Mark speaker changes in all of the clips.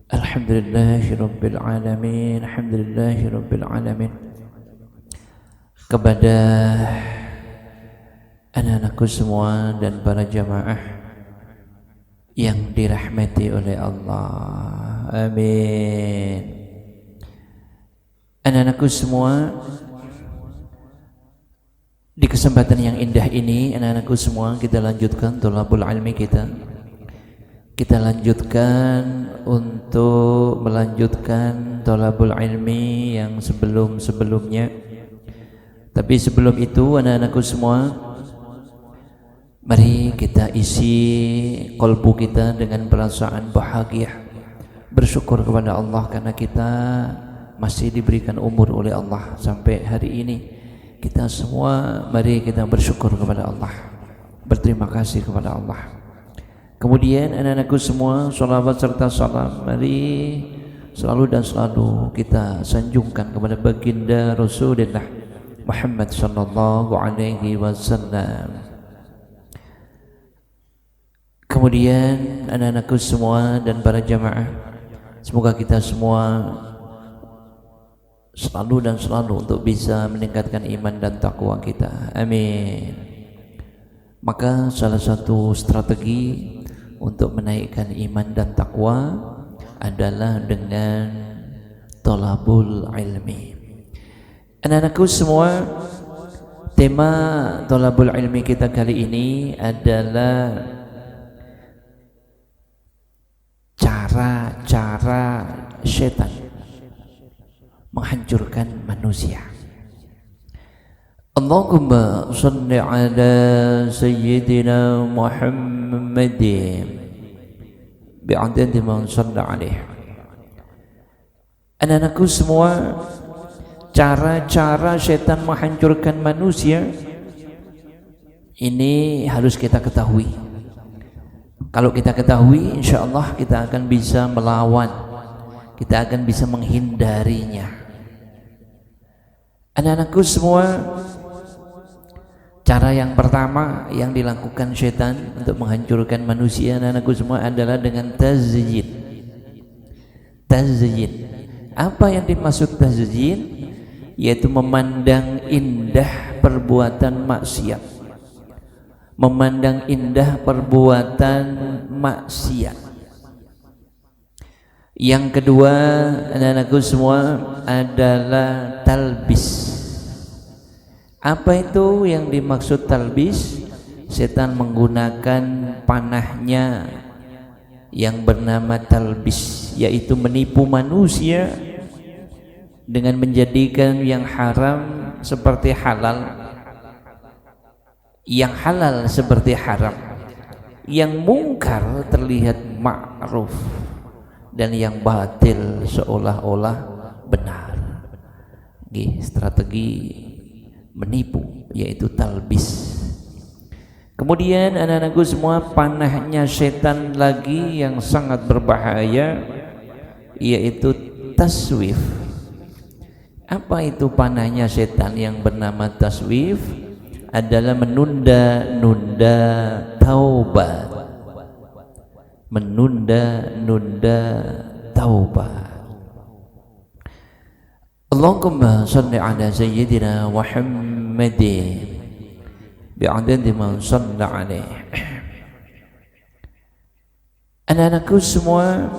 Speaker 1: Alhamdulillahirabbil alamin. Alhamdulillahirabbil alamin. Kepada anak-anakku semua dan para jamaah yang dirahmati oleh Allah, amin. Anak-anakku semua, di kesempatan yang indah ini, anak-anakku semua, kita lanjutkan thalabul ilmi kita. Kita lanjutkan untuk melanjutkan thalabul ilmi yang sebelum-sebelumnya. Tapi sebelum itu, anak-anakku semua, mari kita isi qalbu kita dengan perasaan bahagia, bersyukur kepada Allah karena kita masih diberikan umur oleh Allah sampai hari ini. Kita semua mari kita bersyukur kepada Allah, berterima kasih kepada Allah. Kemudian anak-anakku semua, sholawat serta salam mari selalu dan selalu kita sanjungkan kepada baginda Rasulullah Muhammad sallallahu alaihi wasallam. Kemudian anak-anakku semua dan para jamaah, semoga kita semua selalu dan selalu untuk bisa meningkatkan iman dan takwa kita, amin. Maka salah satu strategi untuk menaikkan iman dan takwa adalah dengan thalabul ilmi. Anak-anakku semua, tema thalabul ilmi kita kali ini adalah cara-cara syaitan menghancurkan manusia. Allahumma salli ala sayyidina Muhammadin bi'adadi man shalla alaih. Anak-anakku semua, cara-cara syaitan menghancurkan manusia ini harus kita ketahui. Kalau kita ketahui, insyaallah kita akan bisa melawan, kita akan bisa menghindarinya. Anak-anakku semua, cara yang pertama yang dilakukan syaitan untuk menghancurkan manusia, anak-anakku semua, adalah dengan tazyin. Tazyin. Apa yang dimaksud tazyin? Yaitu memandang indah perbuatan maksiat. Memandang indah perbuatan maksiat. Yang kedua, anak-anakku semua, adalah talbis. Apa itu yang dimaksud talbis? Setan menggunakan panahnya yang bernama talbis, yaitu menipu manusia dengan menjadikan yang haram seperti halal, yang halal seperti haram, yang mungkar terlihat ma'ruf, dan yang batil seolah-olah benar. Strategi menipu, yaitu talbis. Kemudian anak-anakku semua, panahnya setan lagi yang sangat berbahaya, yaitu taswif. Apa itu panahnya setan yang bernama taswif? Adalah menunda-nunda taubat. Menunda-nunda taubat. Allahumma salli ala sayyidina Muhammadin bi'adadi man shalla alaih. Anak-anakku semua,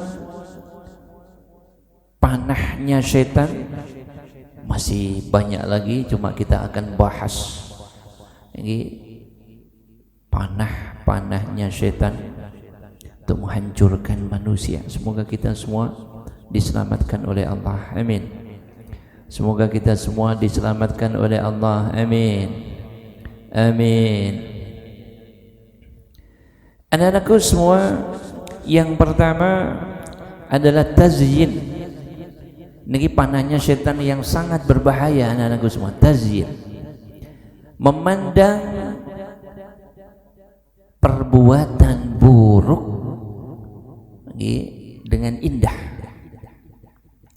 Speaker 1: panahnya syaitan masih banyak lagi, cuma kita akan bahas ini panahnya syaitan untuk menghancurkan manusia. Semoga kita semua diselamatkan oleh Allah, amin. Semoga kita semua diselamatkan oleh Allah, amin. Amin. Anak-anakku semua, yang pertama adalah tazyin. Ini panahnya syaitan yang sangat berbahaya, anak-anakku semua. Tazyin, memandang perbuatan buruk dengan indah.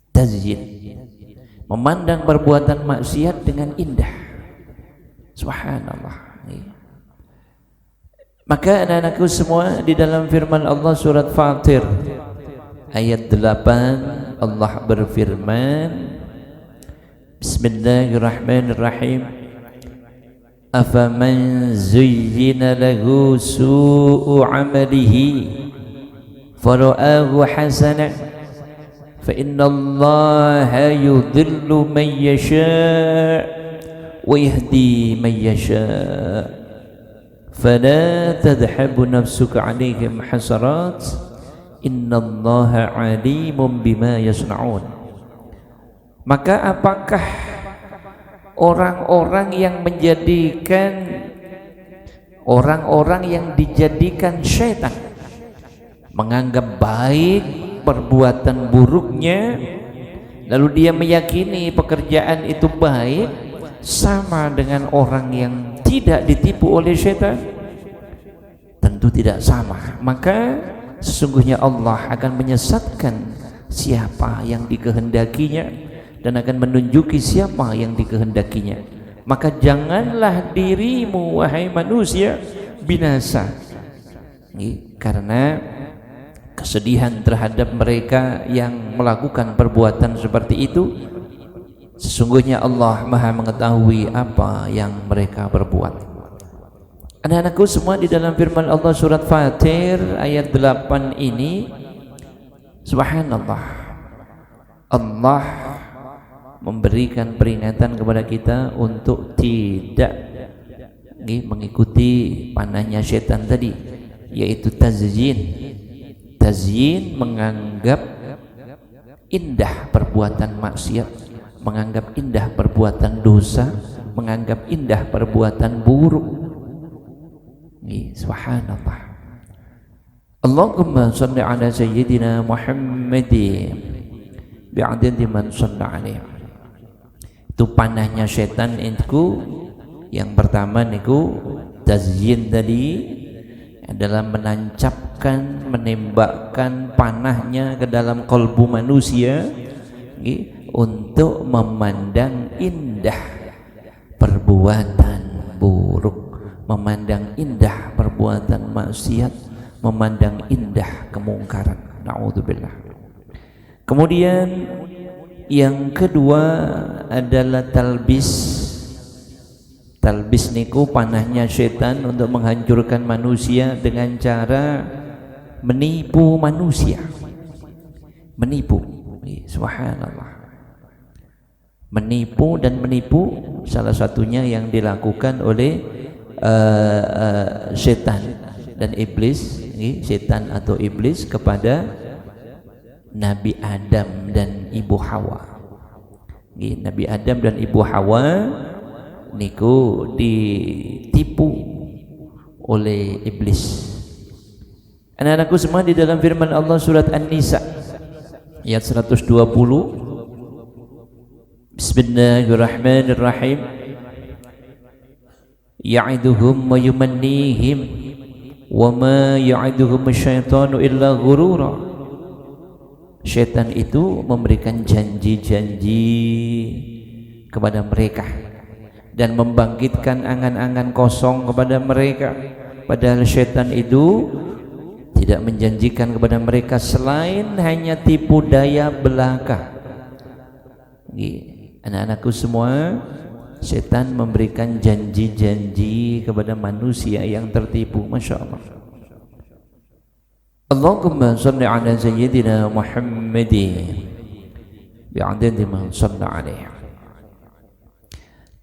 Speaker 1: Tazyin, memandang perbuatan maksiat dengan indah. Subhanallah. Maka anak-anakku semua, di dalam firman Allah surat Fatir ayat 8 Allah berfirman, Bismillahirrahmanirrahim, afaman zuyyina lahu su'u amalihi fara'ahu hasanan fa innallaha yudhillu man yasha' wa yahdi man yasha' fala tadhhabu nafsuka 'alaihim hasarat innallaha 'alimun bima yasna'un. Maka apakah orang-orang yang dijadikan syaitan menganggap baik perbuatan buruknya, lalu dia meyakini pekerjaan itu baik, sama dengan orang yang tidak ditipu oleh syaitan? Tentu tidak sama. Maka sesungguhnya Allah akan menyesatkan siapa yang dikehendakinya dan akan menunjuki siapa yang dikehendakinya. Maka janganlah dirimu wahai manusia binasa, karena kesedihan terhadap mereka yang melakukan perbuatan seperti itu. Sesungguhnya Allah Maha mengetahui apa yang mereka perbuat. Anak-anakku semua, di dalam firman Allah surat Fatir ayat 8 ini, subhanallah, Allah memberikan peringatan kepada kita untuk tidak mengikuti panahnya setan tadi, yaitu tazyin, menganggap indah perbuatan maksiat, menganggap indah perbuatan dosa, menganggap indah perbuatan buruk. Subhanallah. Allahumma salli ala sayyidina Muhammadin bi'adadi man shalla alaihi. Itu panahnya setan itu. Yang pertama niku tazyin tadi adalah menancapkan, menembakkan panahnya ke dalam kalbu manusia untuk memandang indah perbuatan buruk, memandang indah perbuatan maksiat, memandang indah kemungkaran. Na'udzubillah. Kemudian yang kedua adalah talbis. Talbis niku panahnya setan untuk menghancurkan manusia dengan cara menipu manusia. Menipu. Subhanallah. Menipu dan menipu, salah satunya yang dilakukan oleh setan dan iblis, setan atau iblis kepada Nabi Adam dan Ibu Hawa. Nabi Adam dan Ibu Hawa niku ditipu oleh iblis. Anak-anakku semua, di dalam firman Allah surat An-Nisa ayat 120, Bismillahirrahmanirrahim, ya'iduhum wa yumannihim wa ma ya'iduhum asyaitanu illa ghurura. Syaitan itu memberikan janji-janji kepada mereka dan membangkitkan angan-angan kosong kepada mereka, padahal syaitan itu tidak menjanjikan kepada mereka selain hanya tipu daya belaka. Anak-anakku semua, setan memberikan janji-janji kepada manusia yang tertipu. Masya Allah. Allahumma salli ala sayyidina Muhammadin bi'adadi man shalla alaihi.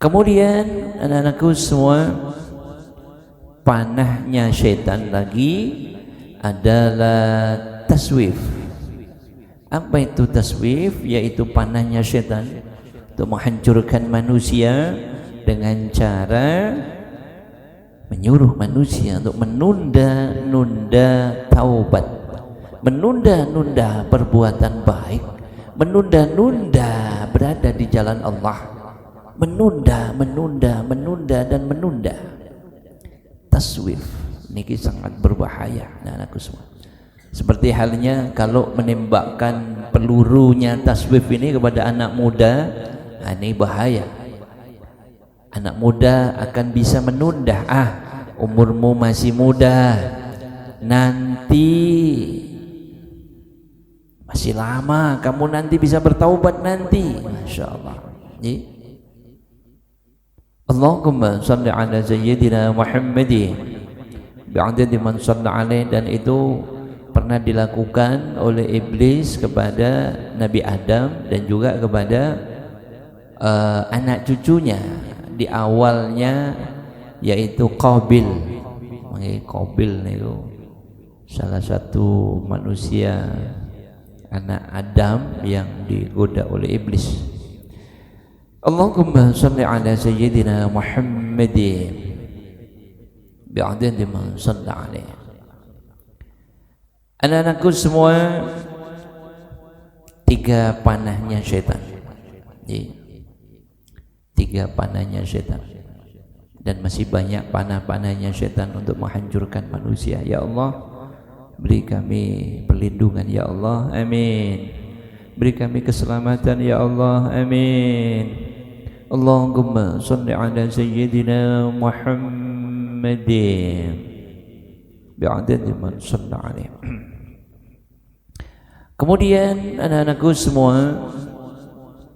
Speaker 1: Kemudian anak-anakku semua, panahnya setan lagi adalah taswif. Apa itu taswif? Yaitu panahnya setan untuk menghancurkan manusia dengan cara menyuruh manusia untuk menunda-nunda taubat, menunda-nunda perbuatan baik, menunda-nunda berada di jalan Allah, menunda dan menunda. Taswif ini sangat berbahaya, anak-anakku semua. Seperti halnya kalau menembakkan pelurunya taswif ini kepada anak muda, ini bahaya. Anak muda akan bisa menunda, umurmu masih muda, nanti Masih lama, kamu nanti bisa bertaubat nanti. Masya Allah. Allahumma salli ala sayyidina Muhammadin bi'adadi man salli alaih. Dan itu pernah dilakukan oleh iblis kepada Nabi Adam dan juga kepada anak cucunya di awalnya, yaitu Qabil. Qabil itu salah satu manusia anak Adam yang digoda oleh iblis. Allahumma salli ala sayyidina Muhammadin bi'adadi man salli alaih. Anak-anakku semua, 3 panahnya setan. 3 panahnya setan. Dan masih banyak panah-panahnya setan untuk menghancurkan manusia. Ya Allah, beri kami perlindungan ya Allah, amin. Beri kami keselamatan ya Allah, amin. Allahumma salli ala sayyidina Muhammadin bi'adadi man salli alaih. Kemudian anak-anakku semua,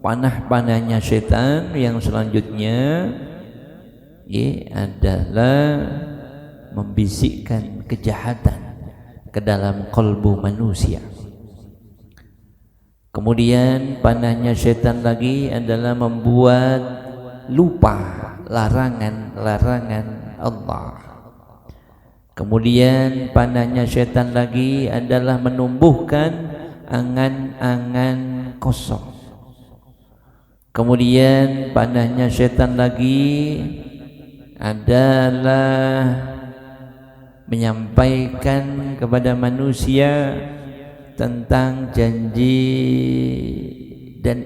Speaker 1: panah-panahnya setan yang selanjutnya adalah membisikkan kejahatan ke dalam kalbu manusia. Kemudian panahnya setan lagi adalah membuat lupa larangan-larangan Allah. Kemudian panahnya setan lagi adalah menumbuhkan angan-angan kosong. Kemudian panahnya setan lagi adalah menyampaikan kepada manusia tentang janji dan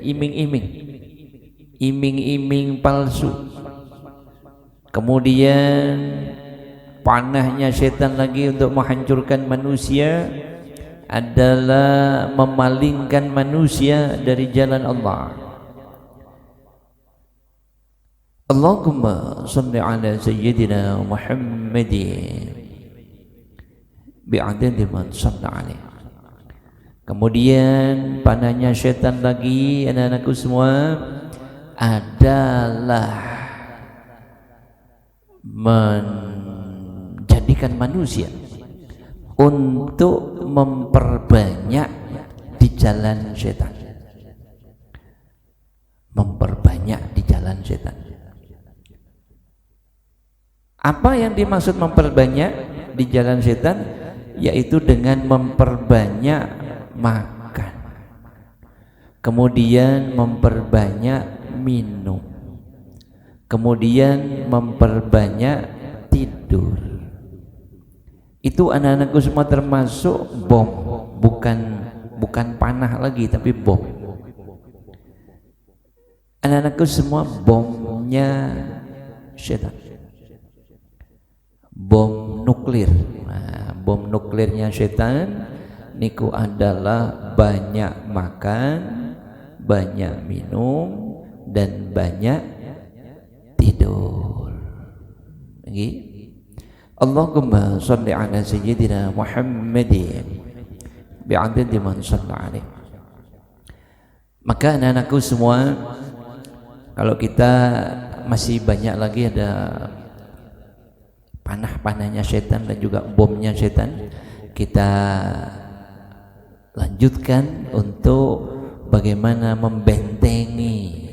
Speaker 1: iming-iming palsu. Kemudian panahnya setan lagi untuk menghancurkan manusia adalah memalingkan manusia dari jalan Allah. Allahumma salli ala sayyidina Muhammadin bi'adadi man salli alaih. Kemudian panahnya setan lagi, anak-anakku semua, adalah menjadikan manusia untuk memperbanyak di jalan setan. Memperbanyak di jalan setan. Apa yang dimaksud memperbanyak di jalan setan? Yaitu dengan memperbanyak makan, kemudian memperbanyak minum, kemudian memperbanyak tidur. Itu anak-anakku semua termasuk bom, bukan panah lagi tapi bom. Anak-anakku semua bomnya setan. Bom nuklir. Nah, bom nuklirnya setan niku adalah banyak makan, banyak minum, dan banyak tidur. Allahumma salli ala sayyidina Muhammadin bi'adadi man salli alaih. Maka anak-anakku semua, kalau kita masih banyak lagi ada panah-panahnya setan dan juga bomnya setan, kita lanjutkan untuk bagaimana membentengi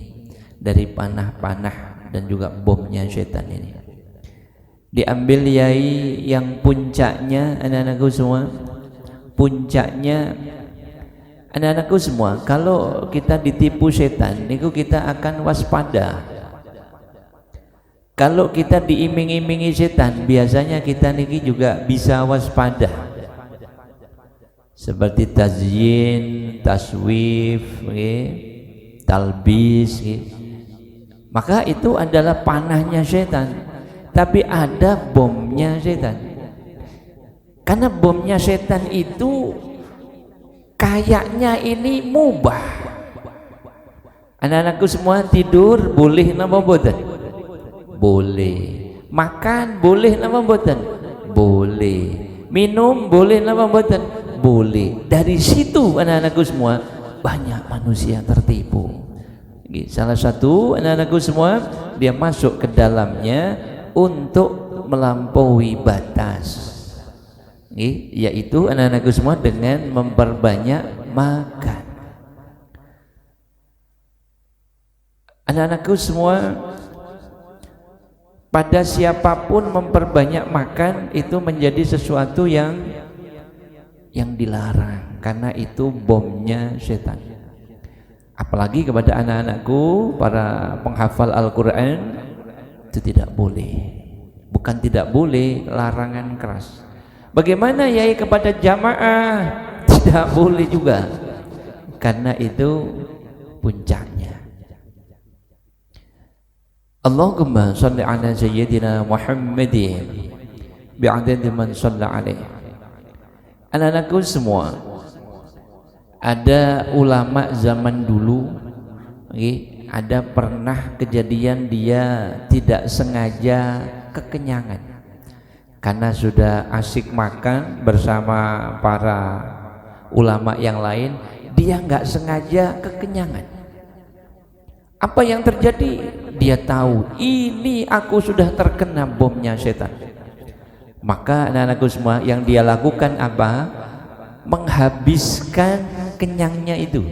Speaker 1: dari panah-panah dan juga bomnya setan ini. Diambil yai yang puncaknya, anak-anakku semua, puncaknya anak-anakku semua, kalau kita ditipu setan itu kita akan waspada. Kalau kita diiming-imingi setan, biasanya kita niki juga bisa waspada. Seperti tazyin, taswif, talbis. Maka itu adalah panahnya setan. Tapi ada bomnya setan. Karena bomnya setan itu kayaknya ini mubah. Anak-anakku semua tidur boleh napa mboten? Boleh. Makan boleh napa mboten? Boleh. Minum boleh napa mboten? boleh. Dari situ anak-anakku semua banyak manusia tertipu. Salah satu anak-anakku semua dia masuk ke dalamnya untuk melampaui batas, yaitu anak-anakku semua dengan memperbanyak makan. Anak-anakku semua, pada siapapun memperbanyak makan itu menjadi sesuatu yang dilarang, karena itu bomnya setan. Apalagi kepada anak-anakku para penghafal Al-Quran, itu tidak boleh. Bukan tidak boleh, larangan keras. Bagaimana yai kepada jamaah? Tidak boleh juga, karena itu puncaknya. Allahumma salli ala sayyidina Muhammadin bi'adadi man shalla alaih. Anak-anakku semua, ada ulama zaman dulu, ada pernah kejadian dia tidak sengaja kekenyangan karena sudah asik makan bersama para ulama yang lain, dia nggak sengaja kekenyangan. Apa yang terjadi? Dia tahu ini aku sudah terkena bomnya setan. Maka anak-anakku semua, yang dia lakukan apa? Menghabiskan kenyangnya itu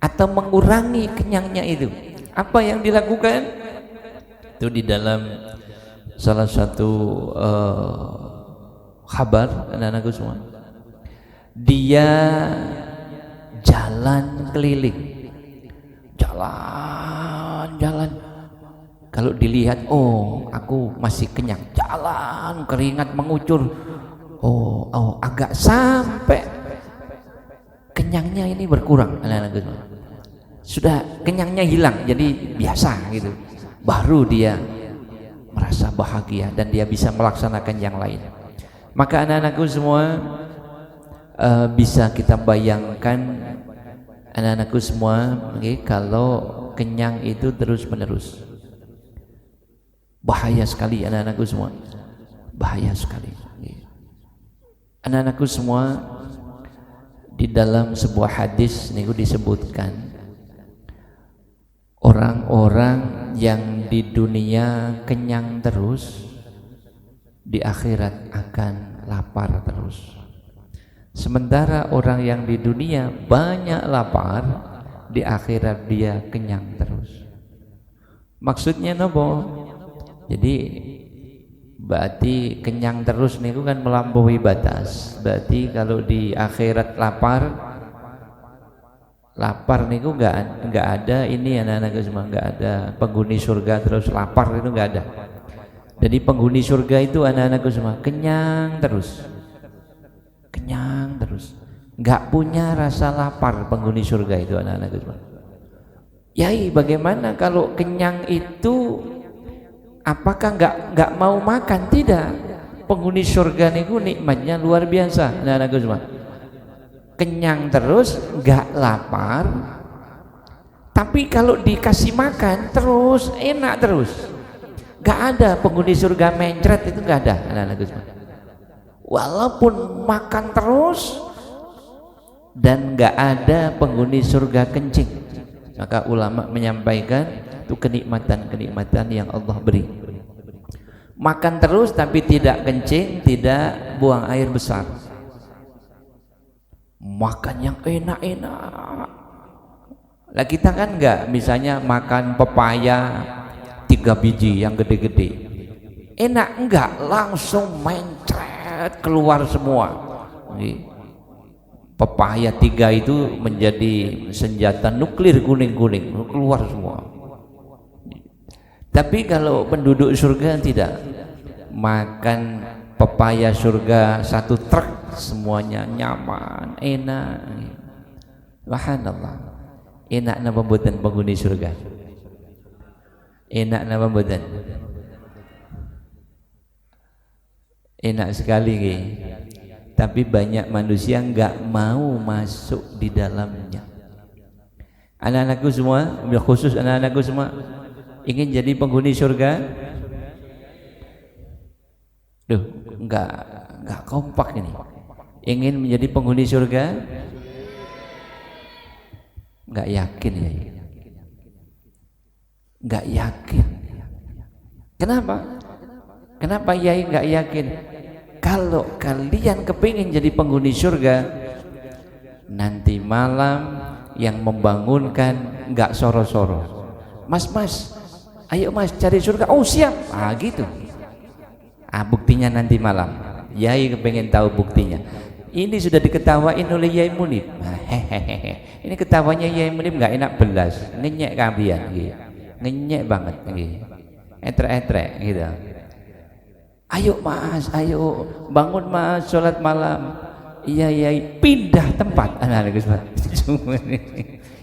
Speaker 1: atau mengurangi kenyangnya itu. Apa yang dilakukan? Itu di dalam salah satu kabar anak-anakku semua, dia jalan keliling, jalan. Kalau dilihat, oh aku masih kenyang, jalan keringat mengucur, oh agak sampai kenyangnya ini berkurang, anak-anak, sudah kenyangnya hilang, jadi biasa gitu, baru dia merasa bahagia dan dia bisa melaksanakan yang lain. Maka anak-anakku semua, bisa kita bayangkan anak-anakku semua, kalau kenyang itu terus menerus, bahaya sekali anak-anakku semua, bahaya sekali. Anak-anakku semua, di dalam sebuah hadis niku disebutkan, orang-orang yang di dunia kenyang terus, di akhirat akan lapar terus. Sementara orang yang di dunia banyak lapar, di akhirat dia kenyang terus. Maksudnya nopo? Jadi berarti kenyang terus niku kan melampaui batas. Berarti kalau di akhirat lapar niku nggak ada ini anak-anak semua, nggak ada penghuni surga terus lapar, itu nggak ada. Jadi penghuni surga itu anak-anakku semua kenyang terus, nggak punya rasa lapar penghuni surga itu anak-anakku semua. Yai, bagaimana kalau kenyang itu? Apakah nggak mau makan? Tidak. Penghuni surga niku nikmatnya luar biasa, anak-anakku semua. Kenyang terus, nggak lapar. Tapi kalau dikasih makan terus, enak terus. Nggak ada penghuni surga mencret, itu nggak ada, anak-anakku semua. Walaupun makan terus dan nggak ada penghuni surga kencing, maka ulama menyampaikan itu kenikmatan yang Allah beri. Makan terus tapi tidak kencing, tidak buang air besar. Makan yang enak-enak. Lah kita kan enggak, misalnya makan pepaya 3 biji yang gede-gede. Enak enggak? Langsung mencret keluar semua. Pepaya 3 itu menjadi senjata nuklir kuning-kuning, keluar semua. Tapi kalau penduduk surga tidak, makan pepaya surga 1 truk semuanya nyaman, enak. Subhanallah. Enak napa mboten penghuni surga? Enak napa mboten? Enak sekali nggih. Tapi banyak manusia enggak mau masuk di dalamnya. Anak-anakku semua, khusus anak-anakku semua, ingin jadi penghuni surga? Duh, enggak kompak ini. Ingin menjadi penghuni surga? Enggak yakin ya. Enggak yakin. Kenapa? Kenapa Yai enggak yakin? Kalau kalian kepingin jadi penghuni surga, nanti malam yang membangunkan enggak soro-soro. Mas, ayo mas cari surga. Oh siap. Ah gitu. Buktinya nanti malam. Yai kepengen tahu buktinya. Ini sudah diketawain oleh Yai Munib. Hehehe. Ini ketawanya Yai Munib nggak enak belas. Ngenyek kalian, gitu. Ngenyek banget, gitu. Etrek-etrek, gitu. Ayo mas, ayo bangun mas, sholat malam. Iya Yai, pindah tempat.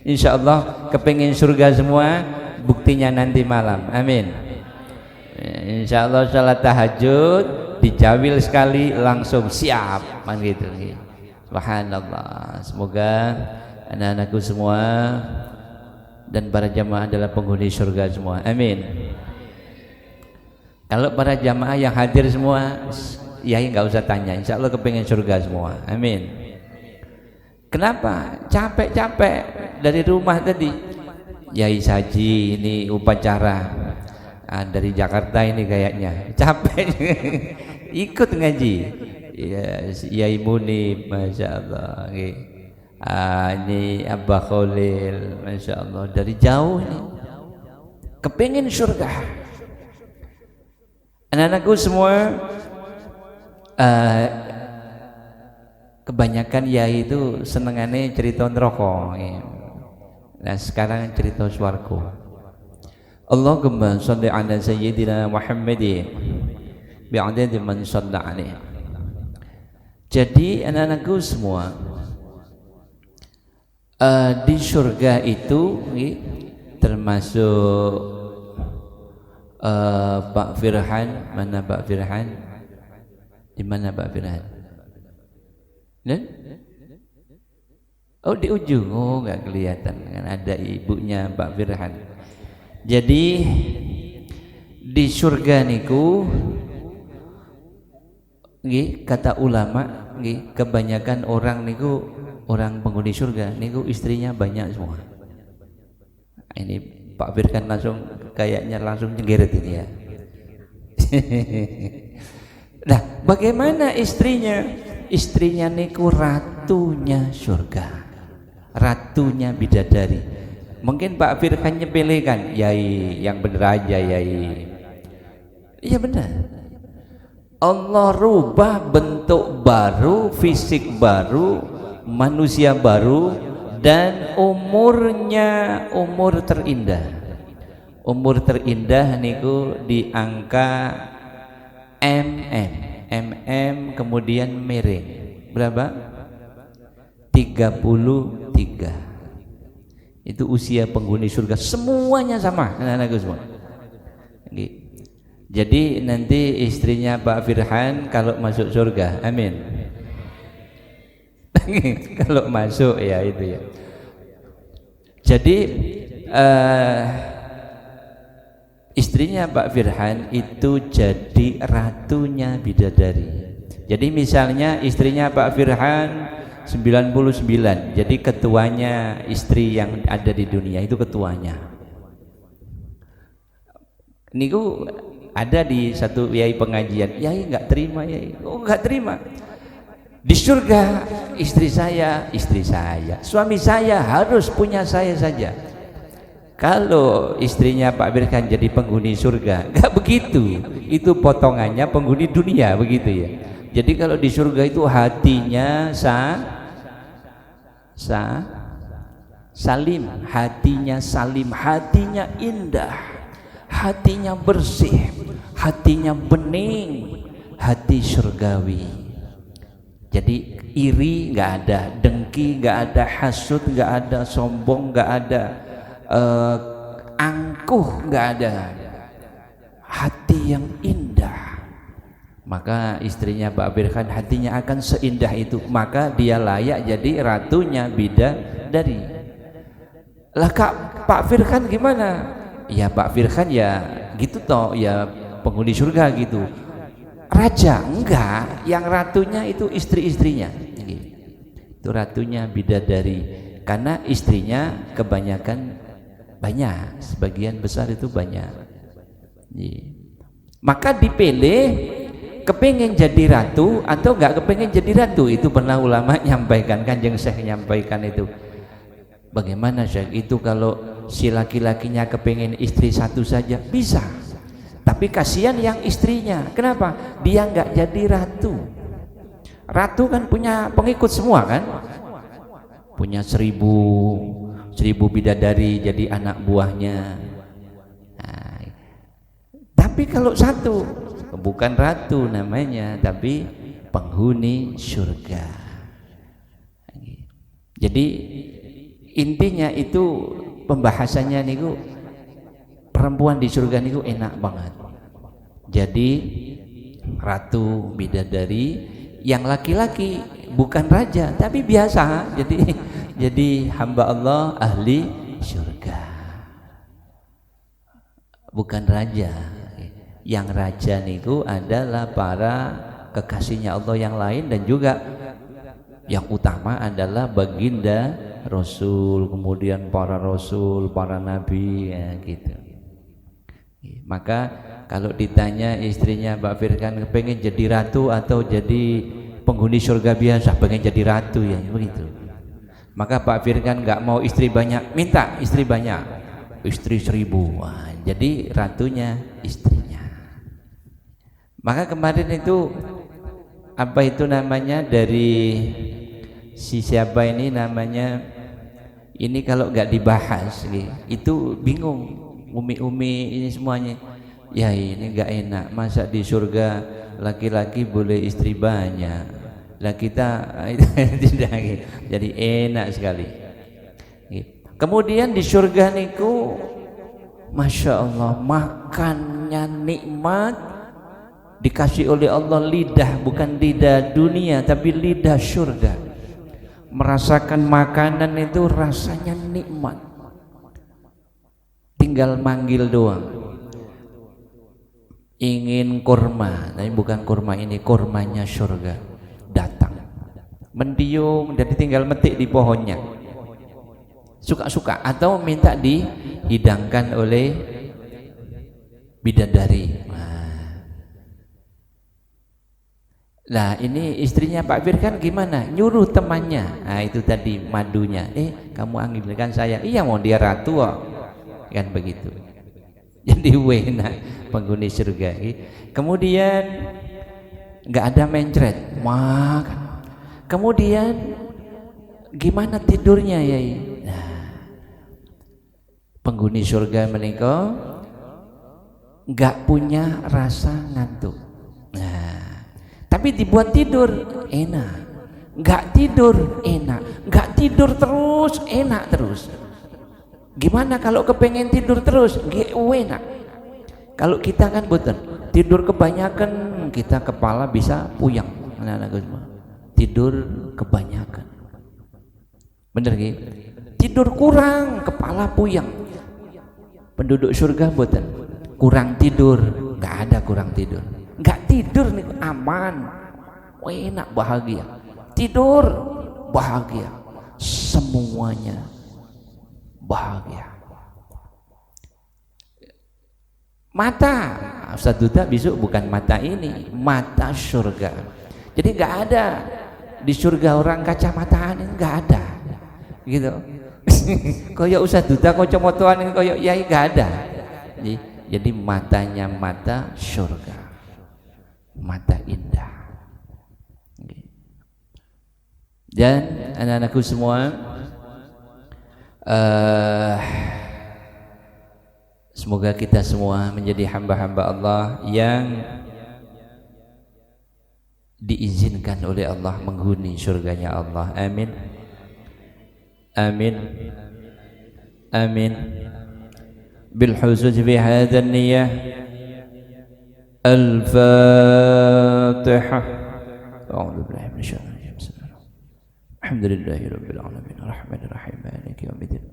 Speaker 1: Insya Allah kepengen surga semua. Buktinya nanti malam. Amin. Insya Allah sholat tahajud dijawil sekali langsung siap kan gitu. Subhanallah. Semoga anak-anakku semua dan para jamaah adalah penghuni surga semua. Amin. Kalau para jamaah yang hadir semua, Yai nggak usah tanya. Insya Allah kepengen surga semua. Amin. Kenapa? Capek-capek dari rumah tadi. Yai saji ini upacara. Dari Jakarta ini kayaknya capek ikut ngaji ya, Yai Munib Masya Allah ini Abah Khalil Masya Allah dari jauh nih kepingin surga. Anak-anakku semua kebanyakan Yai itu senengannya cerita neraka. Nah sekarang cerita swarga. Allahumma sholli ala sayyidina Muhammadin bi'adadi man shalla alaih. Jadi anak-anakku semua di surga itu termasuk Pak Firhan. Mana Pak Firhan? Di mana Pak Firhan? Dan? Oh di ujung. Oh nggak kelihatan kan ada ibunya Pak Firhan. Jadi di surga niku kata ulama kebanyakan orang niku orang penghuni surga niku istrinya banyak semua. Ini Pak Firkan langsung kayaknya langsung nyengeret ini ya. Nah, bagaimana istrinya? Istrinya niku ratunya surga. Ratunya bidadari. Mungkin Pak Firkan nyepelekan, Yai yang bener aja Yai. Iya benar. Allah rubah bentuk baru, fisik baru, manusia baru, dan umurnya umur terindah. Umur terindah niku di angka mm kemudian miring. Berapa? 33. Itu usia penghuni surga semuanya sama anak-anakku semua. Jadi nanti istrinya Pak Firhan kalau masuk surga, amin. Kalau masuk ya itu ya. Jadi istrinya Pak Firhan itu jadi ratunya bidadari. Jadi misalnya istrinya Pak Firhan 99, jadi ketuanya istri yang ada di dunia itu ketuanya. Niku ada di satu Yai pengajian, Yai nggak terima Yai, oh nggak terima. Di surga istri saya, suami saya harus punya saya saja. Kalau istrinya Pak Firkan jadi penghuni surga, nggak begitu. Itu potongannya penghuni dunia begitu ya. Jadi kalau di surga itu hatinya salim, hatinya indah, hatinya bersih, hatinya bening, hati surgawi. Jadi iri nggak ada, dengki nggak ada, hasud nggak ada, sombong nggak ada, angkuh nggak ada, hati yang indah. Maka istrinya Pak Firkan hatinya akan seindah itu, maka dia layak jadi ratunya bidadari. Lah Pak Firkan gimana? Ya Pak Firkan ya gitu toh, ya penghuni surga gitu. Raja enggak, yang ratunya itu istri-istrinya. Itu ratunya bidadari. Karena istrinya kebanyakan banyak, sebagian besar itu banyak. Maka dipilih kepengen jadi ratu atau enggak kepengen jadi ratu. Itu pernah ulama nyampaikan, Kanjeng Syekh nyampaikan itu. Bagaimana Syekh? Itu kalau si laki-lakinya kepengen istri satu saja bisa, tapi kasihan yang istrinya. Kenapa? Dia enggak jadi ratu. Ratu kan punya pengikut semua kan, punya 1000 bidadari jadi anak buahnya. Nah, tapi kalau satu bukan ratu namanya, tapi penghuni surga. Jadi intinya itu pembahasannya niku, perempuan di surga niku enak banget. Jadi ratu bidadari, yang laki-laki bukan raja tapi biasa, jadi hamba Allah ahli surga, bukan raja. Yang raja niku adalah para kekasihnya Allah yang lain, dan juga yang utama adalah baginda Rasul, kemudian para Rasul, para Nabi, ya gitu. Maka kalau ditanya istrinya Mbak Firkan pengen jadi ratu atau jadi penghuni surga biasa, pengen jadi ratu ya begitu. Maka Pak Firkan nggak mau istri banyak, minta istri banyak, istri 1000. Wah, jadi ratunya istrinya. Maka kemarin itu apa itu namanya, dari si siapa ini namanya, ini kalau nggak dibahas itu bingung umi-umi ini semuanya. Ya ini nggak enak, masa di surga laki-laki boleh istri banyak, lah kita tidak, jadi enak sekali. Kemudian di surga niku Masya Allah makannya nikmat, dikasih oleh Allah lidah, bukan lidah dunia tapi lidah surga. Merasakan makanan itu rasanya nikmat, tinggal manggil doang. Ingin kurma, tapi bukan kurma ini, kurmanya surga datang mendiung, jadi tinggal metik di pohonnya, suka-suka, atau minta dihidangkan oleh bidadari. Nah ini istrinya Pak Firkan gimana? Nyuruh temannya, nah itu tadi madunya, kamu ambilkan saya. Iya mau dia ratu kok, kan begitu. Jadi enak penghuni surga. Kemudian nggak ada mencret, makan. Kemudian gimana tidurnya ya? Nah, penghuni surga menikah nggak punya rasa ngantuk. Nah, tapi dibuat tidur enak, nggak tidur enak, nggak tidur terus enak terus. Gimana kalau kepengen tidur terus? Enak. Kalau kita kan boten, tidur kebanyakan kita kepala bisa puyeng. Anak-anakku semua. Tidur kebanyakan. Bener gitu? Tidur kurang kepala puyeng. Penduduk surga boten. Kurang tidur, nggak ada kurang tidur. Nggak tidur nih aman. Enak, bahagia. Tidur bahagia. Semuanya bahagia. Mata Ustaz Duta besok bukan mata ini, mata surga. Jadi nggak ada di surga orang kacamataan, nggak ada gitu. Koyok Ustaz Duta kacamataan koyok yai nggak ada. Jadi matanya mata surga, mata indah. Dan anak-anakku semua, semoga kita semua menjadi hamba-hamba Allah yang diizinkan oleh Allah menghuni surganya Allah. Amin. Amin. Amin. Bil huzuz fi hadzal niyyah. Al-Fatihah. A'udzu billahi minasyaitonir rajim. Alhamdulillahirabbil alamin. Arrahmanir rahim. Maliki yaumiddin.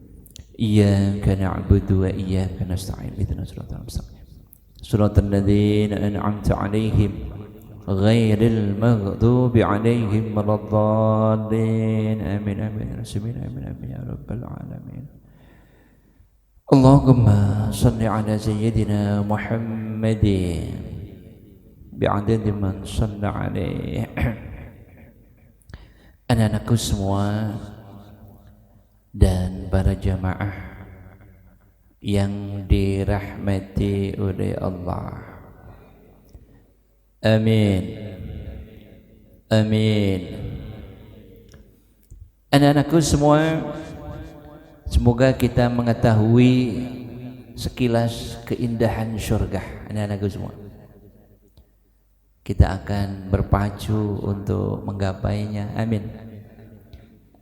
Speaker 1: Iyyaka na'budu wa iyyaka nasta'in. Ihdinas siratal mustaqim. Shiratal ladzina an'amta 'alaihim ghairil maghdubi alaihim waladdallin. Amin amin amin ya rabbal alamin. Allahumma salli ala sayyidina Muhammadin bi'adadi man shalla alaihi. Anak-anakku semua dan para jamaah yang dirahmati oleh Allah, amin amin. Anak-anakku semua, semoga kita mengetahui sekilas keindahan surga. Anak-anakku semua, kita akan berpacu untuk menggapainya. Amin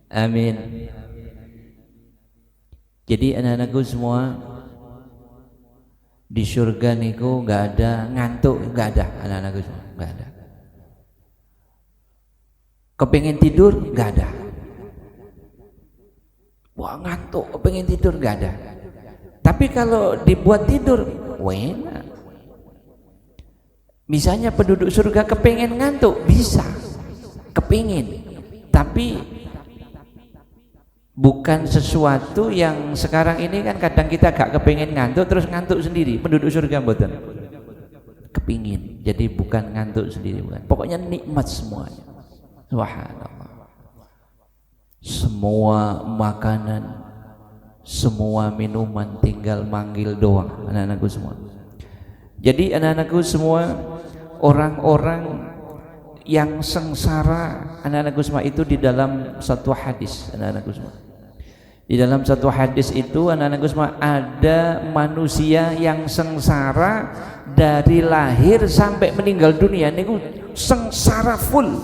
Speaker 1: amin. Jadi anak-anakku semua, di surga niku gak ada ngantuk, gak ada. Anak-anakku semua gak ada. Kepengen tidur gak ada. Wah ngantuk, kepengen tidur gak ada. Tapi kalau dibuat tidur, enak. Misalnya penduduk surga kepengen ngantuk, bisa, kepingin. Tapi bukan sesuatu yang sekarang ini kan kadang kita gak kepingin ngantuk terus ngantuk sendiri. Penduduk surga mboten kepingin, jadi bukan ngantuk sendiri, bukan. Pokoknya nikmat semuanya. Subhanallah. Semua makanan, semua minuman tinggal manggil doang. Anak-anakku semua. Jadi anak-anakku semua, orang-orang yang sengsara, anak-anakku semua, itu di dalam satu hadis. Anak-anakku semua, di dalam satu hadis itu, anak-anakku semua, ada manusia yang sengsara dari lahir sampai meninggal dunia. Niku sengsara full,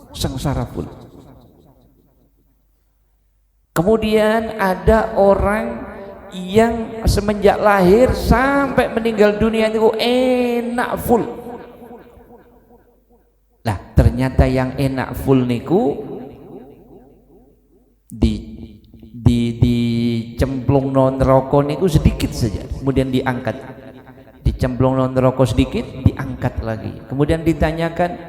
Speaker 1: sengsara full. Kemudian ada orang yang semenjak lahir sampai meninggal dunia niku enak full. Lah ternyata yang enak full niku dicemplung non neraka niku sedikit saja, kemudian diangkat. Dicemplung non neraka sedikit, diangkat lagi. Kemudian ditanyakan,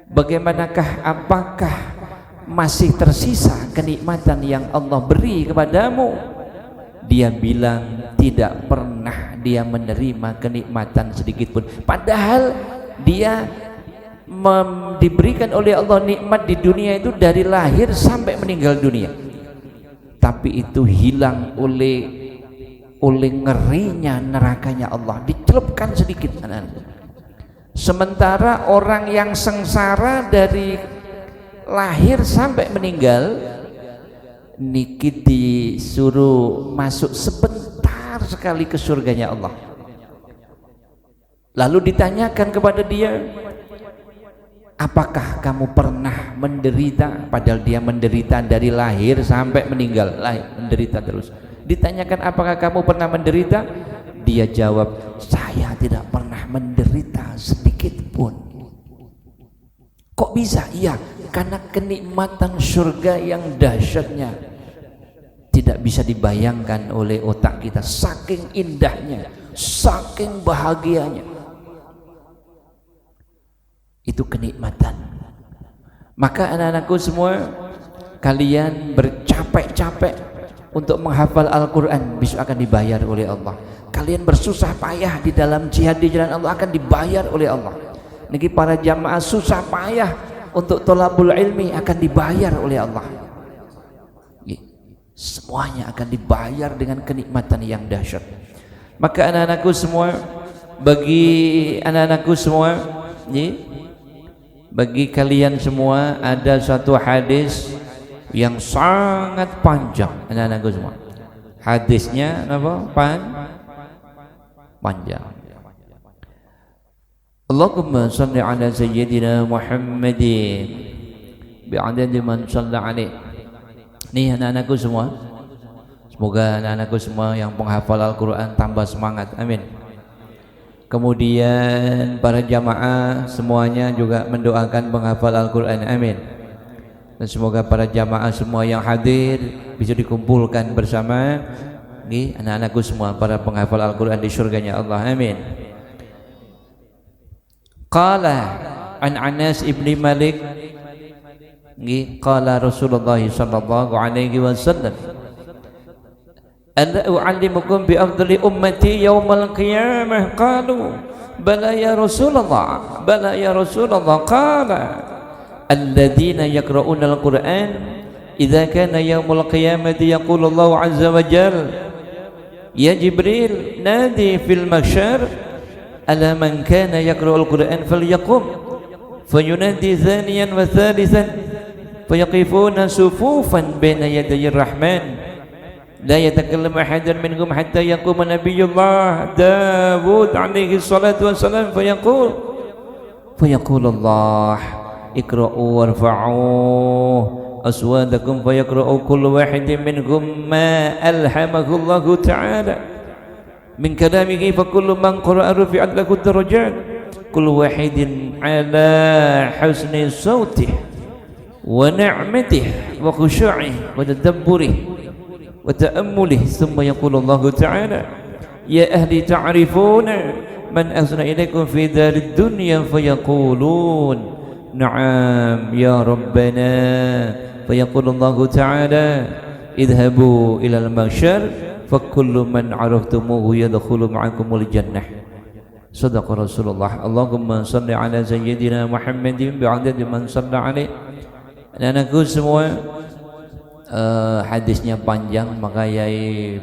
Speaker 1: bagaimanakah, apakah masih tersisa kenikmatan yang Allah beri kepadamu? Dia bilang tidak pernah dia menerima kenikmatan sedikit pun. Padahal dia diberikan oleh Allah nikmat di dunia itu dari lahir sampai meninggal dunia, tapi itu hilang oleh ngerinya nerakanya Allah, dicelupkan sedikit. Sementara orang yang sengsara dari lahir sampai meninggal niki disuruh masuk sebentar sekali ke surganya Allah. Lalu ditanyakan kepada dia, apakah kamu pernah menderita? Padahal dia menderita dari lahir sampai meninggal, menderita terus. Ditanyakan, apakah kamu pernah menderita? Dia jawab, saya tidak pernah menderita sedikit pun. Kok bisa? Iya, karena kenikmatan surga yang dahsyatnya tidak bisa dibayangkan oleh otak kita. Saking indahnya, saking bahagianya, itu kenikmatan. Maka anak-anakku semua, kalian bercapek-capek untuk menghafal Al-Quran, besok akan dibayar oleh Allah. Kalian bersusah payah di dalam jihad di jalan Allah, akan dibayar oleh Allah. Niki para jamaah susah payah untuk thalabul ilmi, akan dibayar oleh Allah. Semuanya akan dibayar dengan kenikmatan yang dahsyat. Maka anak-anakku semua, bagi anak-anakku semua, bagi kalian semua ada satu hadis yang sangat panjang. Anak-anakku semua, hadisnya apa? Panjang. Allahumma salli ala sayyidina Muhammadin bi'adadi man shalla alaihi. Nih anak-anakku semua, semoga anak-anakku semua yang penghafal Al-Quran tambah semangat, amin. Kemudian para jamaah semuanya juga mendoakan penghafal Al-Quran, amin. Dan semoga para jamaah semua yang hadir bisa dikumpulkan bersama anak-anakku semua, para penghafal Al-Quran di surganya Allah, amin. Qala an Anas ibn Malik qala Rasulullah sallallahu alaihi wasallam Ala u'allimukum bi afdali ummati yaumal qiyamah qalu bala ya Rasulullah qala alladhina yaqra'una al-Qur'an idza kana yaumul qiyamati yaqulu Allah azza wa jalla ya Jibril nadi fil mahsyar ala man kana yaqra'ul Qur'an falyaqum fayunadi thaniyan wa thalithan fayaqifuna sufufan baina yaday ar-rahman la yatakallam ahadan minhum hatta yaquma nabiyullah Daud alaihi salatu wassalam fayaqul Allah iqra'u warfa'u aswadakum fayaqra'u kullu wahidin minhum ma alhamahu Allah ta'ala min kalamihi fa kullu man qara'a rufi'at lahu darajat kullu wahidin ala husni sawtihi wa ni'matihi wa khushu'ihi wa tadabburihi wa ta'ammulihi thumma yaqulu Allah ta'ala ya ahli ta'rifuna man asna ilaykum fi dharid dunya fayaqulun na'am ya rabbana fayaqulu Allah ta'ala idhabu ila al-mahsyar fa kullu man 'araftumuhu yadkhulu ma'akumul jannah. Sadaqa Rasulullah. Allahumma salli ala sayyidina Muhammadin bi'adadi man shalla alaihi. Anakku semua, hadisnya panjang maka Yai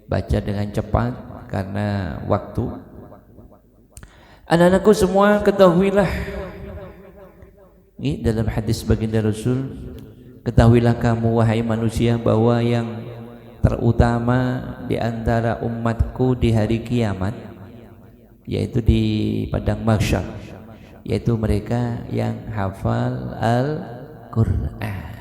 Speaker 1: baca dengan cepat karena waktu. Anak-anakku semua, ketahuilah ini dalam hadis baginda Rasul, ketahuilah kamu wahai manusia bahwa yang terutama di antara umatku di hari kiamat, yaitu di padang mahsyar, yaitu mereka yang hafal Al-Quran.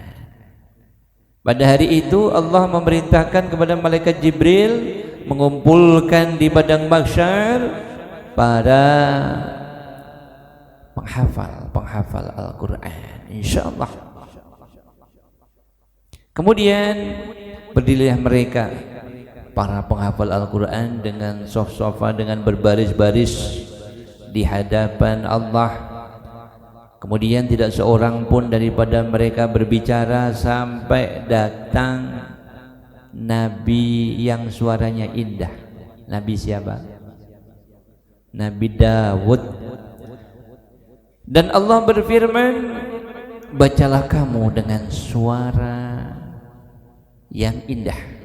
Speaker 1: Pada hari itu Allah memerintahkan kepada malaikat Jibril mengumpulkan di padang mahsyar para penghafal Al-Quran, insyaallah. Kemudian berdirilah mereka para penghafal Al-Quran dengan sof-sofa, dengan berbaris-baris di hadapan Allah. Kemudian tidak seorang pun daripada mereka berbicara sampai datang Nabi yang suaranya indah. Nabi siapa? Nabi Dawud. Dan Allah berfirman, bacalah kamu dengan suara yang indah.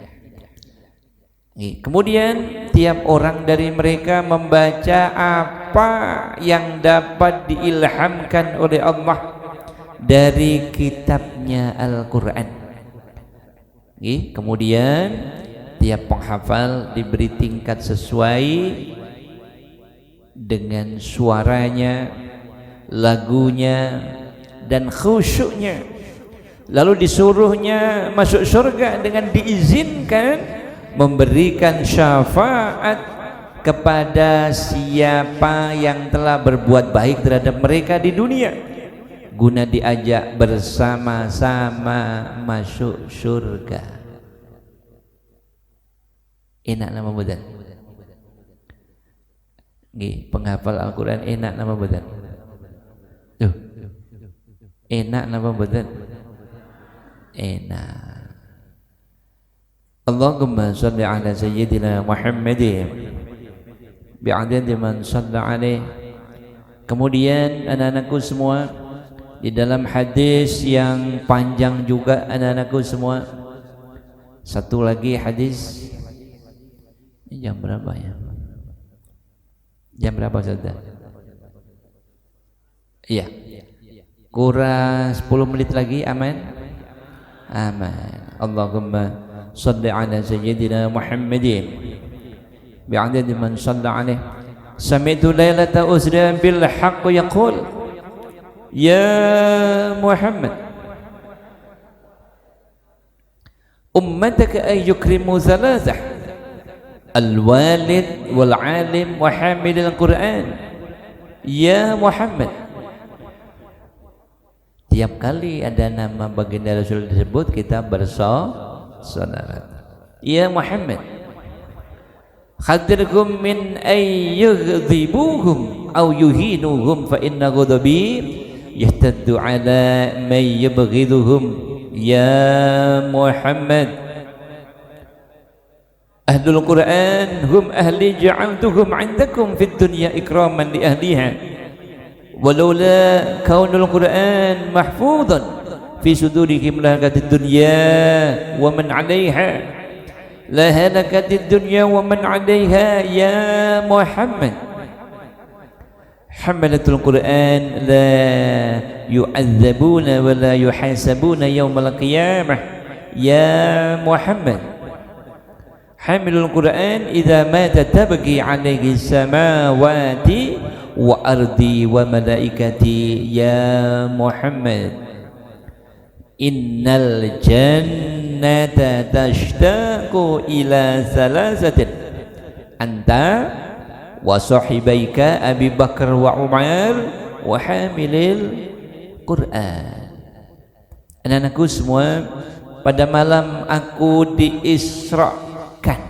Speaker 1: Kemudian tiap orang dari mereka membaca apa yang dapat diilhamkan oleh Allah dari kitabnya Al-Quran. Kemudian tiap penghafal diberi tingkat sesuai dengan suaranya, lagunya, dan khusyuknya. Lalu disuruhnya masuk surga dengan diizinkan memberikan syafaat kepada siapa yang telah berbuat baik terhadap mereka di dunia, guna diajak bersama-sama masuk surga. Enak nama badan. Penghafal Al-Quran enak nama badan. Enak nama badan. Enak. Allahumma salli ala sayyidina Muhammadin bi'adadi man shalla alaih. Kemudian anak-anakku semua, di dalam hadis yang panjang juga anak-anakku semua, satu lagi hadis. Ini jam berapa ya? Jam berapa saudara? Iya, kurang 10 menit lagi. Aman? Aman. Allahumma salli ala sayyidina Muhammadin bi'adadi man shalla alaih. Sami'tu laylata usra bil haqq yaqul ya Muhammad ummataka ay yukrimu thalathah al-walid wal alim wa hamil al-Quran. Ya Muhammad, tiap kali ada nama baginda Rasul disebut kita bersalawat. Ya Muhammad, khadirkum min ayyughdibuhum aw yuhinuhum fa inna ghadabi yahtaddu ala man yabghiduhum. Ya Muhammad, ahlul Quran hum ahli ja'altuhum 'indakum fid dunya ikraman li ahliha walaula kaunul Quran mahfuzan fi sudurihim lahakat dunya wa man 'alayha la halakat dunya wa man 'alayha. Ya Muhammad, hamalatul Quran la yu'adzabuna wa la yuhasabuna yawmal qiyamah. Ya Muhammad, hamilul Quran idza mata tabghi alaihi samawati wa ardi wa malaikati. Ya Muhammad, innal jannata tashtaqu ila salasatin anta wa sahibaika Abi Bakar wa Umar wa hamilil Quran. Anak-anakku semua, pada malam aku diisrakan.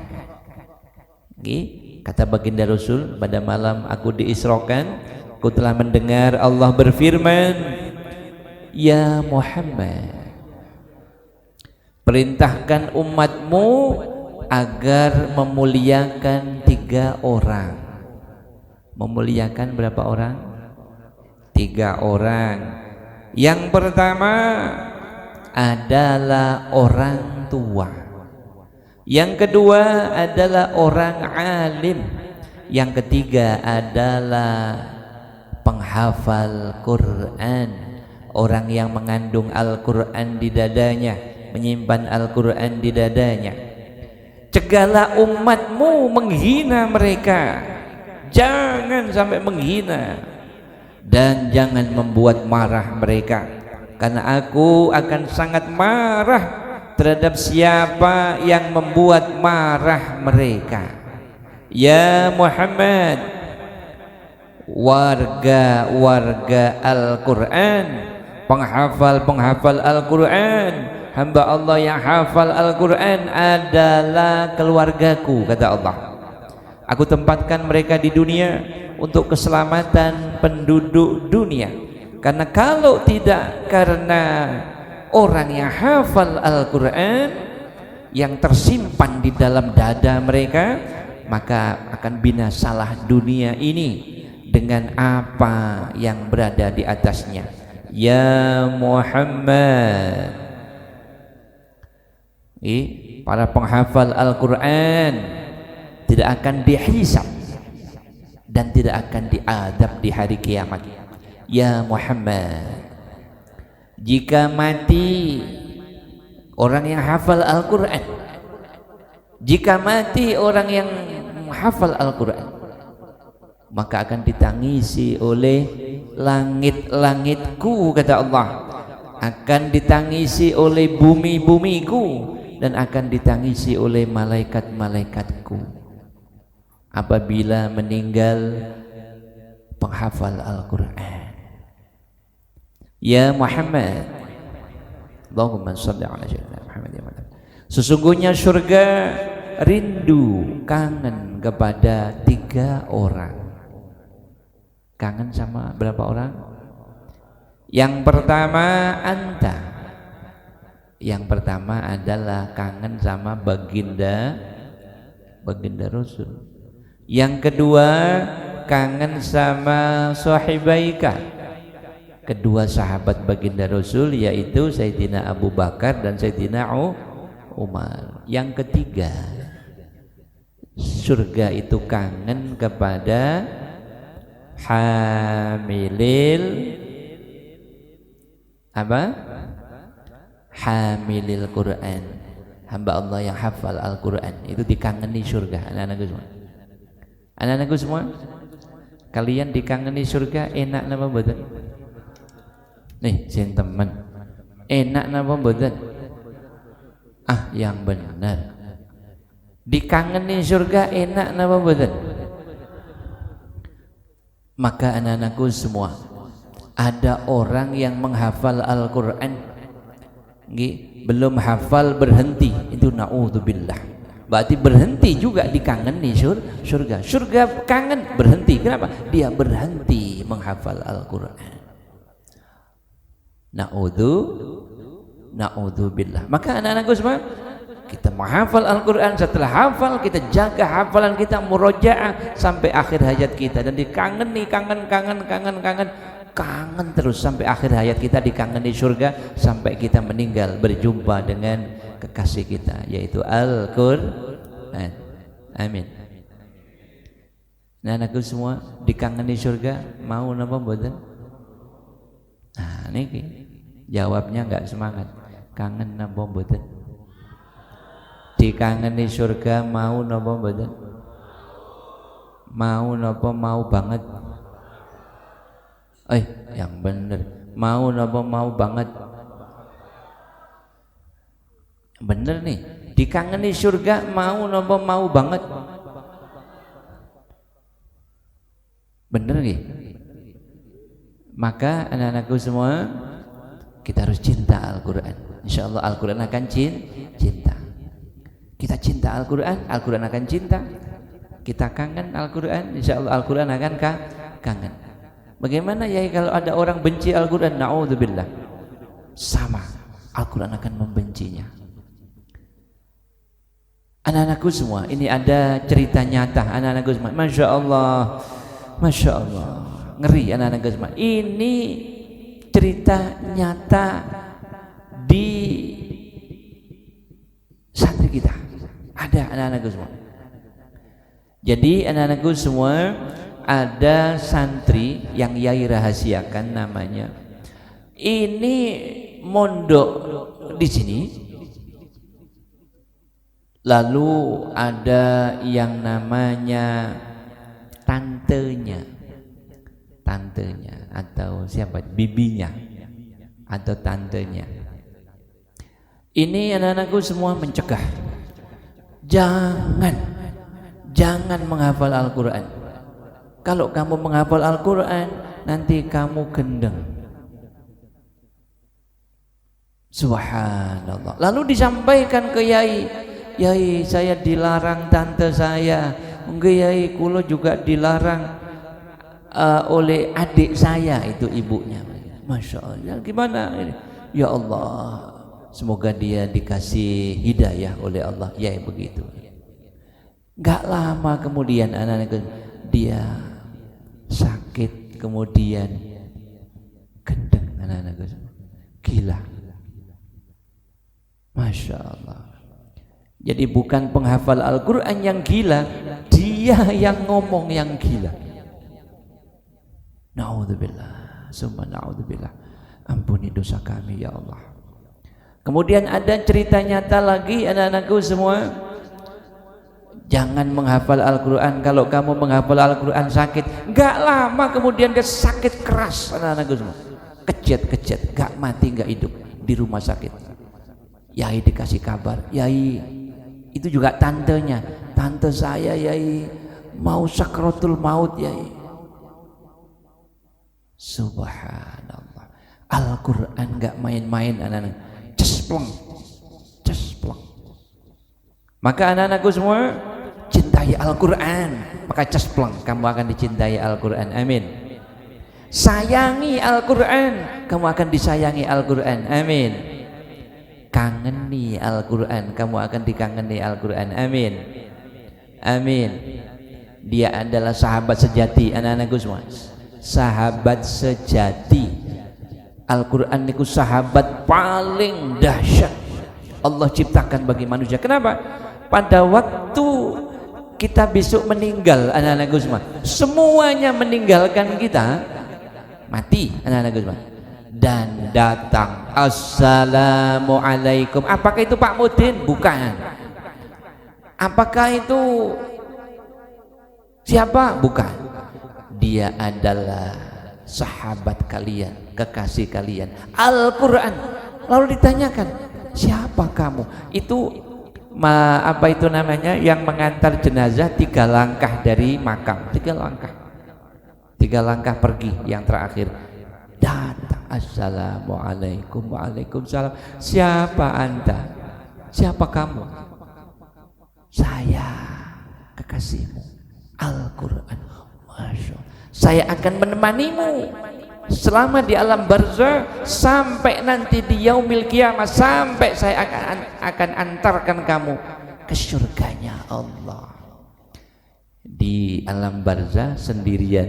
Speaker 1: Kata baginda Rasul, pada malam aku diisrakan, aku telah mendengar Allah berfirman, ya Muhammad, perintahkan umatmu agar memuliakan 3 orang. Memuliakan berapa orang? 3 orang. Yang pertama adalah orang tua, yang kedua adalah orang alim, yang ketiga adalah penghafal Quran, orang yang mengandung Al-Quran di dadanya, menyimpan Al-Quran di dadanya. Cegahlah umatmu menghina mereka, jangan sampai menghina, dan jangan membuat marah mereka, karena aku akan sangat marah terhadap siapa yang membuat marah mereka. Ya Muhammad, warga-warga Al-Quran, penghafal-penghafal Al-Quran, hamba Allah yang hafal Al-Quran adalah keluargaku, kata Allah. Aku tempatkan mereka di dunia untuk keselamatan penduduk dunia, karena kalau tidak karena orang yang hafal Al-Quran yang tersimpan di dalam dada mereka, maka akan binasalah dunia ini dengan apa yang berada di atasnya. Ya Muhammad, para penghafal Al-Quran tidak akan dihisab dan tidak akan diadab di hari kiamat. Ya Muhammad, jika mati orang yang hafal Al-Quran, jika mati orang yang hafal Al-Quran, maka akan ditangisi oleh langit-langitku, kata Allah, akan ditangisi oleh bumi-bumiku, dan akan ditangisi oleh malaikat-malaikatku apabila meninggal penghafal Al-Quran. Ya Muhammad, Allahumma shalli ala sayyidina Muhammad. Sesungguhnya surga rindu, kangen kepada 3 orang. Kangen sama berapa orang? Yang pertama anta. Yang pertama adalah kangen sama baginda Rasul. Yang kedua kangen sama sahibaika, kedua sahabat baginda Rasul, yaitu Sayyidina Abu Bakar dan Sayyidina Umar. Yang ketiga, surga itu kangen kepada hamilil hamilil Quran, hamba Allah yang hafal Al-Quran. Itu dikangeni surga. Anak-anakku semua, anak-anakku semua, kalian dikangeni surga enak napa mboten? Nih sing temen, enak napa mboten? Ah, yang benar, dikangeni surga enak napa mboten? Maka anak-anakku semua, ada orang yang menghafal Al-Quran, belum hafal berhenti, itu na'udzubillah, Berarti berhenti juga dikangeni surga. Surga kangen berhenti. Kenapa? Dia berhenti menghafal Al-Quran. Na'udzubillah. Maka anak-anakku semua, kita menghafal Al-Quran. Setelah hafal, kita jaga hafalan kita, murojaah sampai akhir hayat kita, dan dikangeni, kangen terus sampai akhir hayat kita, dikangeni surga sampai kita meninggal berjumpa dengan kekasih kita, yaitu Al-Quran. Amin. Nah, anakku semua, dikangeni surga mau napa mboten? Nah, niki jawabnya enggak semangat. Kangen napa mboten? Dikangeni surga mau napa mboten? Mau napa? Mau banget. Yang bener. Mau napa? Mau banget. Bener nih. Dikangeni surga mau napa? Mau banget. Bener nih. Maka anak-anakku semua, kita harus cinta Al-Quran. Insya Allah Al-Quran akan cinta. Kita cinta Al-Quran, Al-Quran akan cinta. Kita kangen Al-Quran, insya Allah Al-Quran akan kangen. Bagaimana ya kalau ada orang benci Al-Quran? Na'udzubillah. Sama, Al-Quran akan membencinya. Anak-anakku semua, ini ada cerita nyata. Anak-anakku semua, Masya Allah, Masya Allah, ngeri anak-anakku semua. Ini cerita nyata di santri kita. Ada anak-anakku semua. Jadi anak-anakku semua, ada santri yang Yai rahasiakan namanya. Ini mondok di sini. Lalu ada yang namanya tantenya atau siapa? Bibinya atau tantenya. Ini anak-anakku semua mencegah. Jangan menghafal Al-Quran. Kalau kamu menghafal Al-Quran, nanti kamu gendeng. Subhanallah. Lalu disampaikan ke Yai, Yai, saya dilarang tante saya. Mungkin Yai, kulo juga dilarang oleh adik saya, itu ibunya. Masya Allah. Gimana ini? Ya Allah, semoga dia dikasih hidayah oleh Allah. Ya begitu. Gak lama kemudian anak-anak dia sakit, kemudian gendeng anak-anak, gila. Masya Allah. Jadi bukan penghafal Al-Quran yang gila, dia yang ngomong yang gila. Na'udzubillah, summa na'udzubillah. Ampuni dosa kami ya Allah. Kemudian ada cerita nyata lagi anak-anakku semua. Jangan menghafal Al-Quran. Kalau kamu menghafal Al-Quran sakit, gak lama kemudian dia sakit keras anak-anakku semua. Kejat, gak mati gak hidup di rumah sakit. Yai dikasih kabar, Yai, itu juga tantenya, tante saya Yai mau sakratul maut Yai. Subhanallah. Al-Quran gak main-main anak-anak. Cespleng. Maka anak-anakku semua, cintai Al-Quran, maka cespleng kamu akan dicintai Al-Quran. Amin. Sayangi Al-Quran, kamu akan disayangi Al-Quran. Amin. Kangeni Al-Quran, kamu akan dikangeni Al-Quran. Amin. Amin. Dia adalah sahabat sejati anak-anakku semua. Sahabat sejati. Al-Quran itu sahabat paling dahsyat Allah ciptakan bagi manusia. Kenapa? Pada waktu kita besok meninggal anak-anakku semua, semuanya meninggalkan kita, mati anak-anakku semua, dan datang Assalamualaikum. Apakah itu Pak Mudin? Bukan. Apakah itu siapa? Bukan. Dia adalah sahabat kalian, kekasih kalian, Al-Quran. Lalu ditanyakan, siapa kamu? Itu apa itu namanya, yang mengantar jenazah 3 langkah dari makam, 3 langkah pergi, yang terakhir datang Assalamualaikum. Waalaikumsalam. Siapa anda? Siapa kamu? Saya kekasihmu Al-Quran. Masya Allah. Saya akan menemanimu selama di alam barzakh sampai nanti di yaumil qiyamah, sampai saya akan antarkan kamu ke surganya Allah. Di alam barzakh sendirian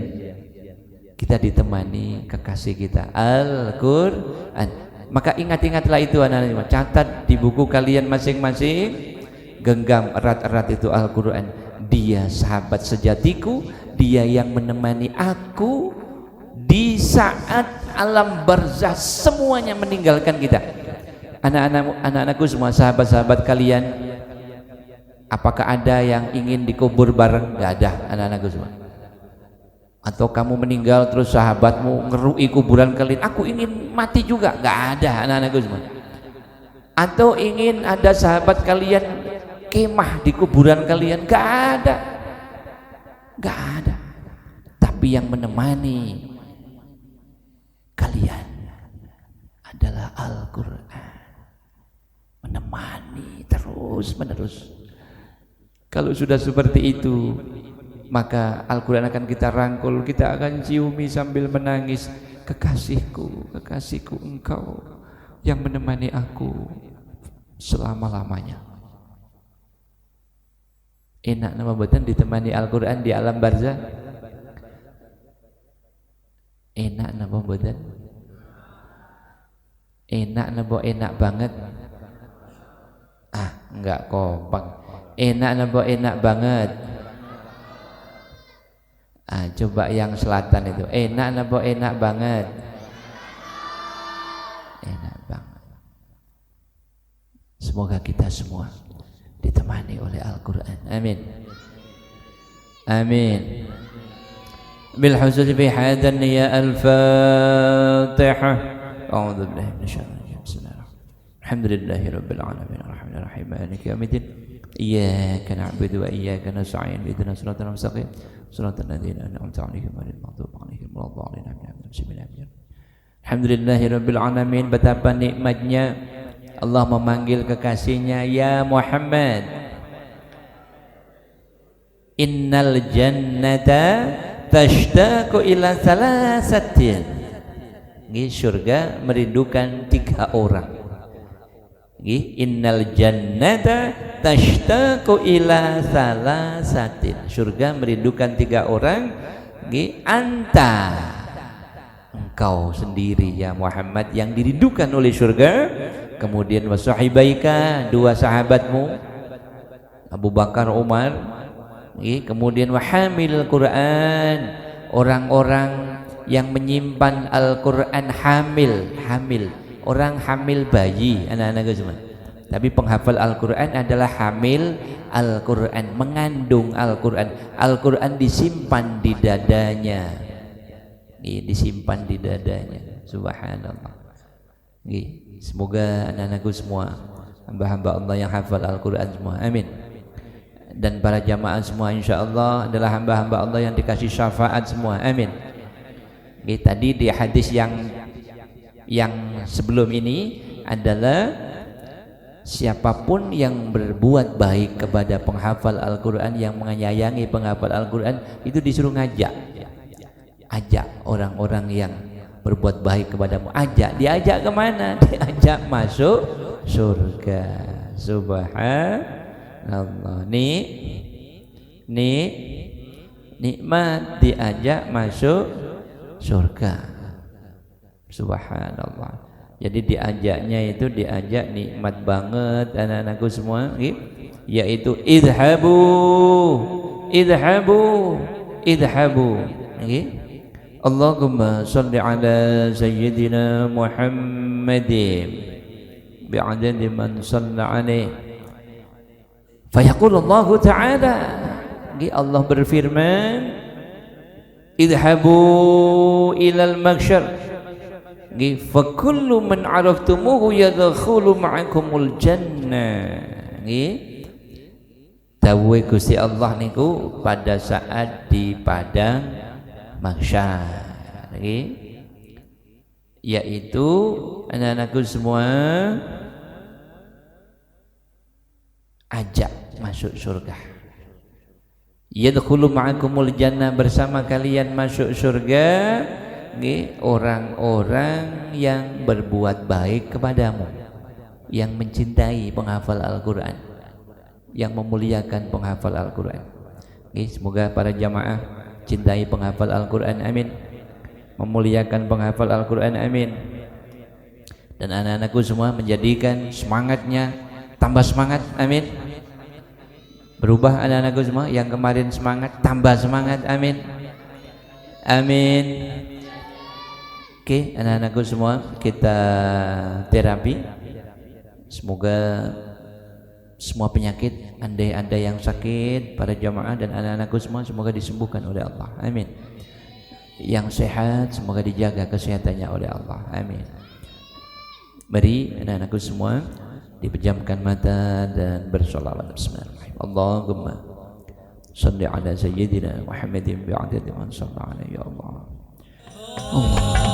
Speaker 1: kita ditemani kekasih kita Al-Quran. Maka ingat-ingatlah itu anak-anak, catat di buku kalian masing-masing, genggam erat-erat itu Al-Quran. Dia sahabat sejatiku, dia yang menemani aku di saat alam barzakh semuanya meninggalkan kita. Anak-anakku semua, sahabat-sahabat kalian, apakah ada yang ingin dikubur bareng? Gak ada, anak-anakku semua. Atau kamu meninggal terus sahabatmu ngerui kuburan kalian, aku ingin mati juga? Gak ada, anak-anakku semua. Atau ingin ada sahabat kalian kemah di kuburan kalian? Gak ada, gak ada. Tapi yang menemani kalian adalah Al-Quran, menemani terus menerus. Kalau sudah seperti itu, maka Al-Quran akan kita rangkul, kita akan ciumi sambil menangis. Kekasihku, kekasihku, engkau yang menemani aku selama-lamanya. Enak nama betul ditemani Al-Quran di alam barzakh. Enak nama betul. Enak nama enak banget. Enggak kompak. Enak nama enak banget. Coba yang selatan itu, enak nama enak banget. Enak banget. Semoga kita semua ditemani oleh Al-Quran. Amin. Amin. Bil husn fi hadan ya al-Fatihah. A'udzu billahi minasyaitonir rajim. Bismillahirrahmanirrahim. Alhamdulillahi rabbil alamin arrahmanir rahim maliki yaumiddin. Iyyaka na'budu wa iyyaka nasta'in. Ihdinas siratal mustaqim. Siratal ladzina an'amta 'alaihim ghairil maghdubi 'alaihim waladdallin. Bismillahirrahmanirrahim. Alhamdulillahi rabbil alamin. Betapa nikmatnya Allah memanggil kekasihnya, ya Muhammad, innal jannata tashtaqu ila salasatin. Ini surga merindukan 3 orang. Innal jannata tashtaqu ila salasatin. Surga merindukan 3 orang. Anta, engkau sendiri ya Muhammad yang dirindukan oleh surga. Kemudian wasahibaika, 2 sahabatmu Abu Bakar, Umar. Kemudian wahamil Quran, orang-orang yang menyimpan Al-Quran. Hamil, orang hamil bayi, anak-anak semua. Tapi penghafal Al-Quran adalah hamil Al-Quran, mengandung Al-Quran. Al-Quran disimpan di dadanya, disimpan di dadanya. Subhanallah. Semoga anak-anakku semua, hamba-hamba Allah yang hafal Al-Quran semua, amin. Dan para jamaah semua insyaallah adalah hamba-hamba Allah yang dikasih syafaat semua, amin. Tadi di hadis yang sebelum ini adalah siapapun yang berbuat baik kepada penghafal Al-Quran, yang menyayangi penghafal Al-Quran, itu disuruh ajak orang-orang yang berbuat baik kepadamu, diajak kemana? Diajak masuk surga. Subhanallah. Nikmat diajak masuk surga. Subhanallah. Jadi diajaknya itu diajak nikmat banget anak-anakku semua, yaitu idhabu. Allahumma salli ala sayyidina Muhammadin bi'adadi man salla alaih. Fayaqul Allah Ta'ala, Allah berfirman, idhabu ilal maghsyar, fa kullu man araftumuhu yadkhulu ma'akumul jannah. Dawuh Gusti Allah niku pada saat di padang mahsyar, yaitu anak-anakku semua, ajak masuk surga. Yadkhulu ma'akumul jannah, bersama kalian masuk surga orang-orang yang berbuat baik kepadamu, yang mencintai penghafal Al-Quran, yang memuliakan penghafal Al-Quran. Semoga para jamaah cintai penghafal Al-Quran, amin. Memuliakan penghafal Al-Quran, amin. Dan anak-anakku semua menjadikan semangatnya tambah semangat, amin. Berubah anak-anakku semua yang kemarin semangat tambah semangat, amin. Amin. Oke, anak-anakku semua kita terapi. Semoga semua penyakit, andai-andai yang sakit para jamaah dan anak-anakku semua semoga disembuhkan oleh Allah, amin. Yang sehat semoga dijaga kesehatannya oleh Allah, amin. Mari anak-anakku semua dipejamkan mata dan bersolawat. Bismillahirrahmanirrahim. Allahumma salli ala sayyidina Muhammadin bi'adadi man shalla alaihi ya Allah. Allah